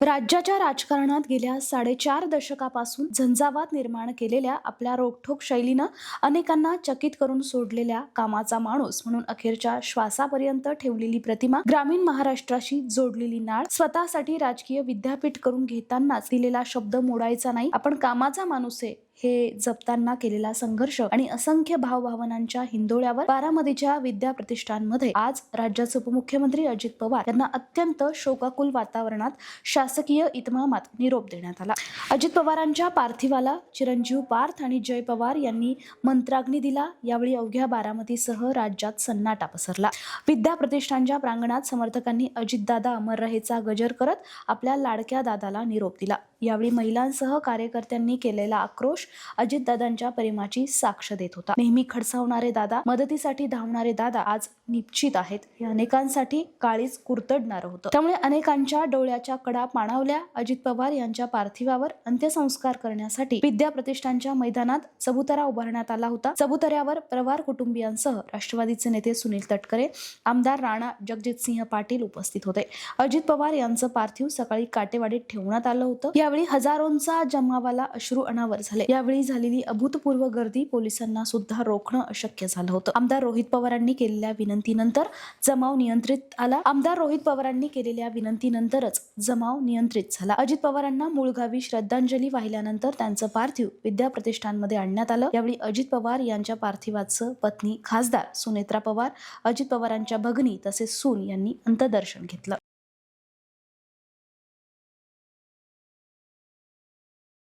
राज्याच्या राजकारणात गेल्या 4.5 दशकापासून झंझावात निर्माण केलेल्या आपल्या रोखठोक शैलीनं अनेकांना चकित करून सोडलेल्या कामाचा माणूस म्हणून अखेरच्या श्वासापर्यंत ठेवलेली प्रतिमा, ग्रामीण महाराष्ट्राशी जोडलेली नाळ, स्वतःसाठी राजकीय विद्यापीठ करून घेतानाच दिलेला शब्द मोडायचा नाही, आपण कामाचा माणूस आहे हे जपताना केलेला संघर्ष आणि असंख्य भावभावनांच्या हिंदोळ्यावर बारामतीच्या विद्या प्रतिष्ठानमध्ये आज राज्याचे उपमुख्यमंत्री अजित पवार यांना अत्यंत शोकाकुल वातावरणात शासकीय इतमामात निरोप देण्यात आला। अजित पवारांच्या पार्थिवाला चिरंजीव पार्थ आणि जय पवार यांनी मंत्राग्नी दिला। यावेळी अवघ्या बारामतीसह राज्यात सन्नाटा पसरला। विद्या प्रतिष्ठानच्या प्रांगणात समर्थकांनी अजितदादा अमर रहेचा गजर करत आपल्या लाडक्या दादाला निरोप दिला। यावेळी महिलांसह कार्यकर्त्यांनी केलेला आक्रोश अजितदादांच्या प्रेमाची साक्ष देत होता। नेहमी खडसावणारे दादा, मदतीसाठी धावणारे दादा आज निश्चित आहेत हे अनेकांसाठी काळीज कुरतडणारं होतं। त्यामुळे अनेकांच्या डोळ्याच्या कडा पाणावल्या। अजित पवार यांच्या पार्थिवावर अंत्यसंस्कार करण्यासाठी विद्या प्रतिष्ठानच्या मैदानात चबुतरा उभारण्यात आला होता। चबुतऱ्यावर पवार कुटुंबियांसह राष्ट्रवादीचे नेते सुनील तटकरे, आमदार राणा जगजितसिंह पाटील उपस्थित होते। अजित पवार यांचं पार्थिव सकाळी काटेवाडीत ठेवण्यात आलं होतं। यावेळी हजारोंचा जमावाला अश्रू अनावर झाले। यावेळी झालेली अभूतपूर्व गर्दी पोलिसांना सुद्धा रोखणं अशक्य झालं होतं। आमदार रोहित पवारांनी केलेल्या विनंतीनंतर जमाव नियंत्रित आला। आमदार रोहित पवारांनी केलेल्या विनंतीनंतरच जमाव नियंत्रित झाला। अजित पवारांना मूळ गावी श्रद्धांजली वाहिल्यानंतर त्यांचं पार्थिव विद्या प्रतिष्ठानमध्ये आणण्यात आलं। यावेळी अजित पवार यांच्या पार्थिवाचं पत्नी खासदार सुनेत्रा पवार, अजित पवारांच्या भगिनी तसेच सून यांनी अंत्यदर्शन घेतलं।